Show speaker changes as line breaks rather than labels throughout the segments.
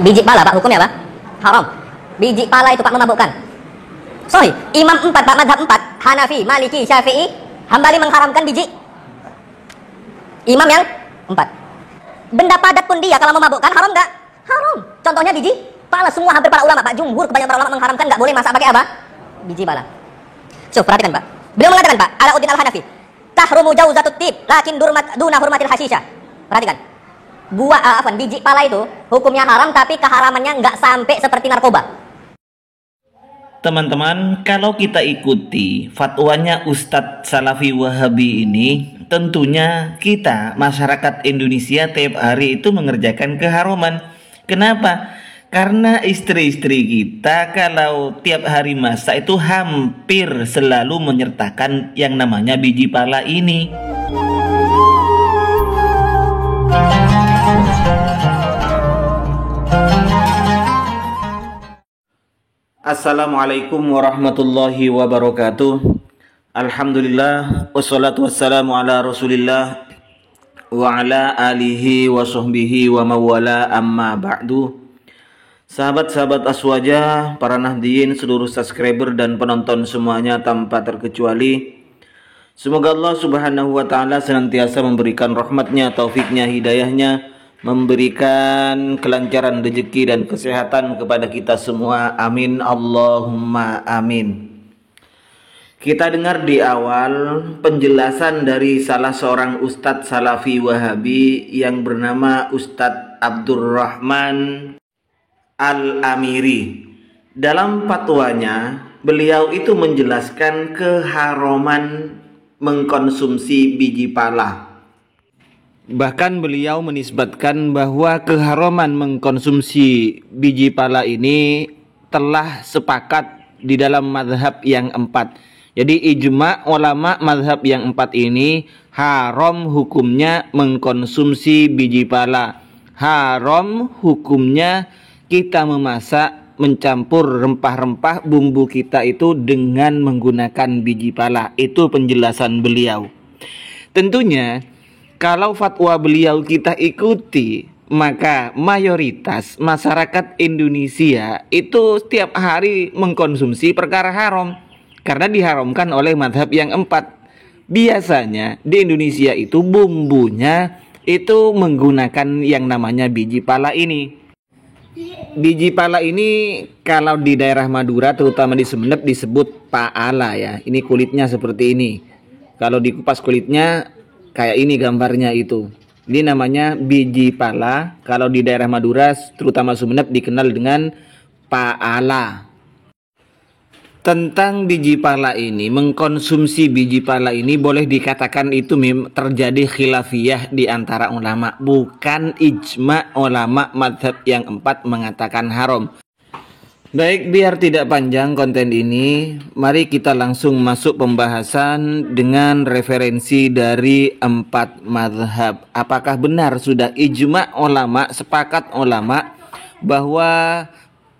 Biji pala Pak, hukumnya apa? Haram. Biji pala itu Pak memabukkan. Sorry, Imam 4 Pak, mazhab 4, Hanafi, Maliki, Syafi'i, Hambali mengharamkan biji. Imam yang 4. Benda padat pun dia kalau memabukkan haram enggak? Haram. Contohnya biji pala, semua hampir para ulama Pak, jumhur kebanyakan para ulama mengharamkan enggak boleh masak pakai apa? Biji pala. So, perhatikan Pak. Beliau mengatakan Pak, Alauddin Al-Hanafi, tahrumu jauzatut tib, lakin duna hurmatil hasisha. Perhatikan. Biji pala itu hukumnya haram, tapi keharamannya nggak sampai seperti narkoba.
Teman-teman, kalau kita ikuti fatwanya Ustadz Salafi Wahabi ini, tentunya kita masyarakat Indonesia tiap hari itu mengerjakan keharaman. Kenapa? Karena istri-istri kita kalau tiap hari masak itu hampir selalu menyertakan yang namanya biji pala ini. Assalamualaikum warahmatullahi wabarakatuh. Alhamdulillah, wassalatu wassalamu ala rasulillah wa ala alihi wa sahbihi wa mawala, amma ba'du. Sahabat-sahabat Aswaja, para nahdiyin, seluruh subscriber dan penonton semuanya tanpa terkecuali, semoga Allah subhanahu wa ta'ala senantiasa memberikan rahmatnya, taufiknya, hidayahnya, memberikan kelancaran rezeki dan kesehatan kepada kita semua. Amin, Allahumma amin. Kita dengar di awal penjelasan dari salah seorang Ustadz Salafi Wahabi yang bernama Ustadz Abdurrahman Al-Amiri. Dalam fatwanya, beliau itu menjelaskan keharaman mengkonsumsi biji pala. Bahkan beliau menisbatkan bahwa keharaman mengkonsumsi biji pala ini telah sepakat di dalam mazhab yang 4. Jadi ijma ulama mazhab yang 4 ini haram hukumnya mengkonsumsi biji pala. Haram hukumnya kita memasak, mencampur rempah-rempah bumbu kita itu dengan menggunakan biji pala. Itu penjelasan beliau. Tentunya kalau fatwa beliau kita ikuti, maka mayoritas masyarakat Indonesia itu setiap hari mengkonsumsi perkara haram, karena diharamkan oleh mazhab yang 4. Biasanya di Indonesia itu bumbunya itu menggunakan yang namanya biji pala ini. Biji pala ini kalau di daerah Madura, terutama di Sumeneb, disebut paala ya. Ini kulitnya seperti ini. Kalau dikupas kulitnya kayak ini gambarnya itu. Ini namanya biji pala. Kalau di daerah Madura, terutama Sumeneb, dikenal dengan paala. Tentang biji pala ini, mengkonsumsi biji pala ini boleh dikatakan itu terjadi khilafiyah di antara ulama, bukan ijma ulama mazhab yang 4 mengatakan haram. Baik, biar tidak panjang konten ini, mari kita langsung masuk pembahasan dengan referensi dari 4 mazhab. Apakah benar sudah ijma ulama, sepakat ulama bahwa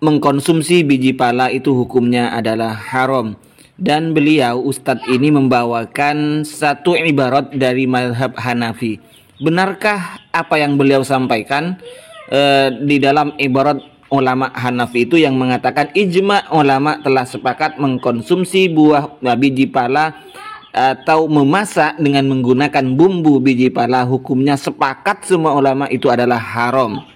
mengkonsumsi biji pala itu hukumnya adalah haram? Dan beliau Ustadz ini membawakan satu ibarat dari mazhab Hanafi. Benarkah apa yang beliau sampaikan di dalam ibarat ulama Hanafi itu yang mengatakan ijma ulama telah sepakat mengkonsumsi biji pala atau memasak dengan menggunakan bumbu biji pala, hukumnya sepakat semua ulama itu adalah haram?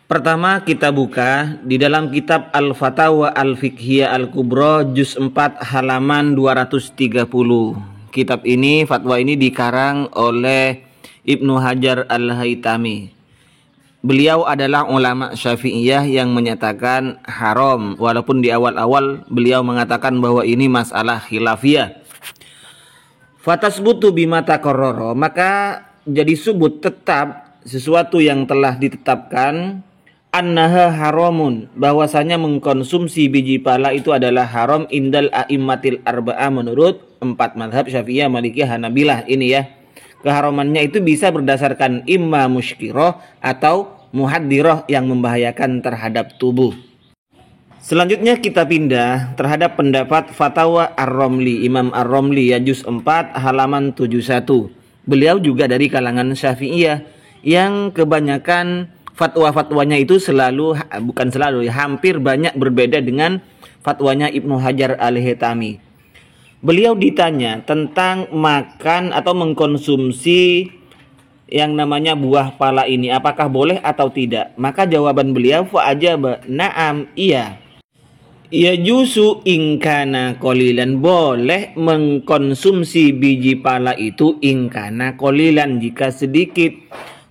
Pertama kita buka di dalam kitab Al-Fatawa Al-Fiqhiyah Al-Kubra juz 4 halaman 230. Kitab ini, fatwa ini dikarang oleh Ibnu Hajar Al-Haytami. Beliau adalah ulama Syafi'iyah yang menyatakan haram, walaupun di awal-awal beliau mengatakan bahwa ini masalah khilafiyah. Fatasbutu bima taqarrara, maka jadi subut tetap sesuatu yang telah ditetapkan, annaha haramun, bahwasanya mengkonsumsi biji pala itu adalah haram indal a'immatil arba'ah, menurut 4 mazhab Syafi'iyah, Malikiyah, Hanabilah ini ya. Keharamannya itu bisa berdasarkan imma musykiroh atau muhaddirah yang membahayakan terhadap tubuh. Selanjutnya kita pindah terhadap pendapat Fatawa Ar-Romli, Imam Ar-Romli ya, juz 4 halaman 71. Beliau juga dari kalangan Syafi'iyah. yang kebanyakan fatwa-fatwanya itu hampir banyak berbeda dengan fatwanya Ibnu Hajar Al-Haytami. Beliau ditanya tentang makan atau mengkonsumsi yang namanya buah pala ini, apakah boleh atau tidak? Maka jawaban beliau fa'ajaba, na'am, iya. Ya jusu ingkana kolilan, boleh mengkonsumsi biji pala itu ingkana kolilan jika sedikit,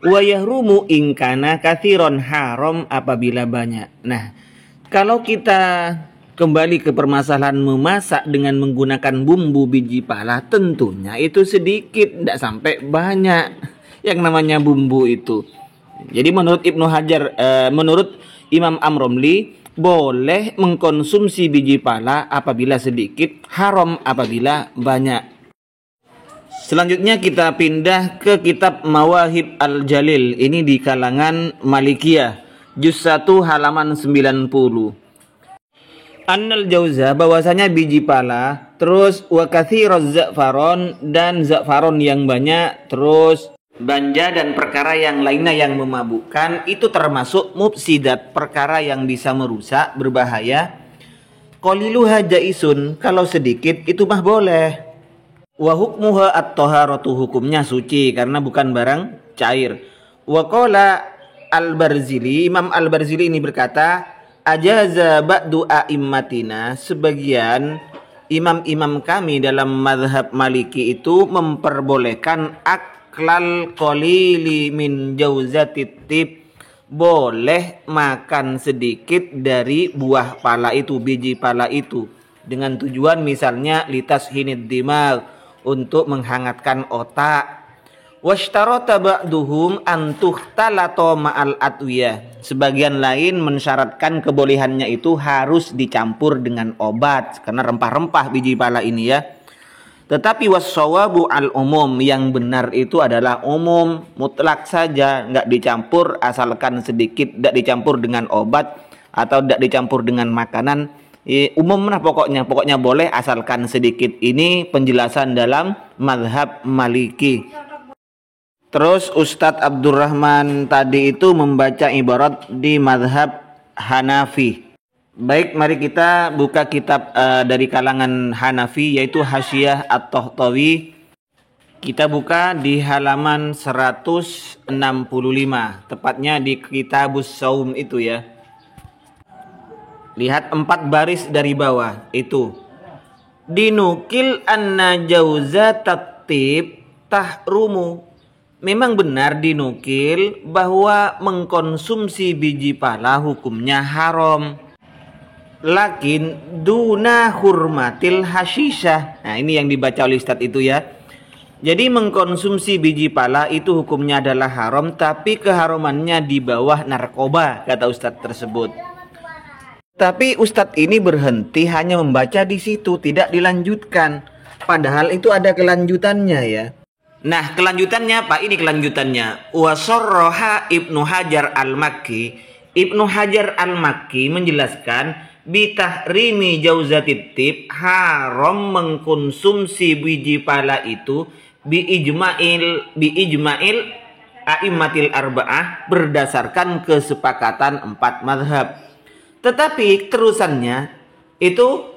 wa yahrumu ingkana kathiron, haram apabila banyak. Nah, kalau kita kembali ke permasalahan memasak dengan menggunakan bumbu biji pala, tentunya itu sedikit, tidak sampai banyak yang namanya bumbu itu. Jadi menurut Ibnu Hajar, menurut Imam Amromli, boleh mengkonsumsi biji pala apabila sedikit, haram apabila banyak. Selanjutnya kita pindah ke kitab Mawahib Al-Jalil. Ini di kalangan Malikiyah, juz 1 halaman 90. Annal jauza, bahwasanya biji pala, terus wa kathiroz za'faron, dan za'faron yang banyak, terus banja dan perkara yang lainnya yang memabukkan, itu termasuk mufsidat, perkara yang bisa merusak, berbahaya. Qaliluha jaisun, kalau sedikit itu mah boleh. Wa hukmuha at-taharatu, hukumnya suci karena bukan barang cair. Wa qala Al-Barzili, Imam Al-Barzili ini berkata, ajaza ba'du a'immatina, sebagian imam-imam kami dalam mazhab Maliki itu memperbolehkan aklal qalili min jauzatit tib, boleh makan sedikit dari buah pala itu, biji pala itu, dengan tujuan misalnya litas hinid dimag, untuk menghangatkan otak. Washtarata ba'duhum antuhtalato ma'al atwiyah, sebagian lain mensyaratkan kebolehannya itu harus dicampur dengan obat karena rempah-rempah biji pala ini ya. Tetapi wassawabu al-umum, yang benar itu adalah umum, mutlak saja, nggak dicampur, asalkan sedikit, nggak dicampur dengan obat atau nggak dicampur dengan makanan, umum lah pokoknya boleh asalkan sedikit. Ini penjelasan dalam mazhab Maliki. Terus Ustadz Abdurrahman tadi itu membaca ibarat di mazhab Hanafi. Baik, mari kita buka kitab dari kalangan Hanafi, yaitu Hasyiyah At-Tahtawi. Kita buka di halaman 165, tepatnya di Kitabus Shaum itu ya. Lihat 4 baris dari bawah itu. Dinukil anna jauzatat tib tahrumu. Memang benar dinukil bahwa mengkonsumsi biji pala hukumnya haram. Lakin duna hurmatil hasyisyah. Nah, ini yang dibaca oleh Ustadz itu ya. Jadi mengkonsumsi biji pala itu hukumnya adalah haram, tapi keharumannya di bawah narkoba, kata Ustadz tersebut. Tapi Ustadz ini berhenti hanya membaca di situ, tidak dilanjutkan. Padahal itu ada kelanjutannya ya. Nah, kelanjutannya apa? Ini kelanjutannya. Wasorroha Ibnu Hajar Al-Makki. Ibnu Hajar Al-Makki menjelaskan bitahrimi jauzatit tib, haram mengkonsumsi biji pala itu biijma'il a'immatil arba'ah, berdasarkan kesepakatan 4 mazhab. Tetapi terusannya itu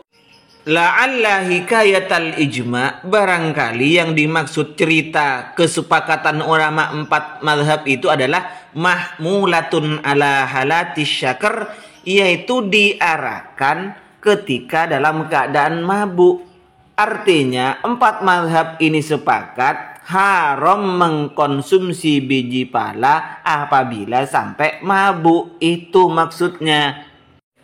la'alla hikayatal ijma', barangkali yang dimaksud cerita kesepakatan ulama 4 mazhab itu adalah mahmulatun ala halatis syakar, yaitu diarahkan ketika dalam keadaan mabuk. Artinya 4 mazhab ini sepakat haram mengkonsumsi biji pala apabila sampai mabuk, itu maksudnya.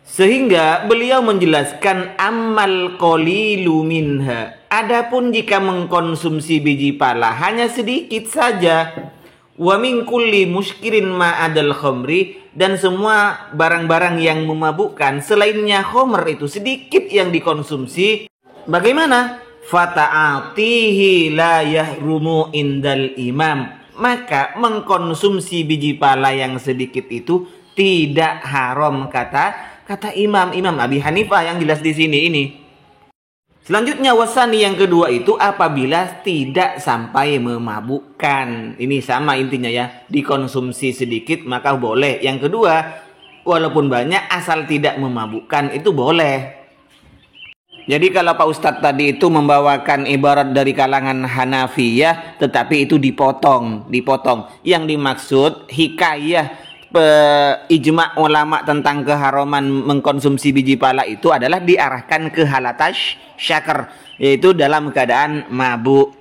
Sehingga beliau menjelaskan ammal qalilu minha, adapun jika mengkonsumsi biji pala hanya sedikit saja, wa min kulli muskirin ma'adal khamri, dan semua barang-barang yang memabukkan selainnya khamr itu sedikit yang dikonsumsi, bagaimana? Fata'atihi la yahrumu indal imam, maka mengkonsumsi biji pala yang sedikit itu tidak haram, kata Imam Abi Hanifah yang jelas di sini ini. Selanjutnya wasani yang kedua itu apabila tidak sampai memabukkan. Ini sama intinya ya, dikonsumsi sedikit maka boleh. Yang kedua, walaupun banyak asal tidak memabukkan itu boleh. Jadi kalau Pak Ustadz tadi itu membawakan ibarat dari kalangan Hanafiyah tetapi itu dipotong. Yang dimaksud hikayah ijma ulama tentang keharaman mengkonsumsi biji pala itu adalah diarahkan ke halatas syakar, yaitu dalam keadaan mabuk.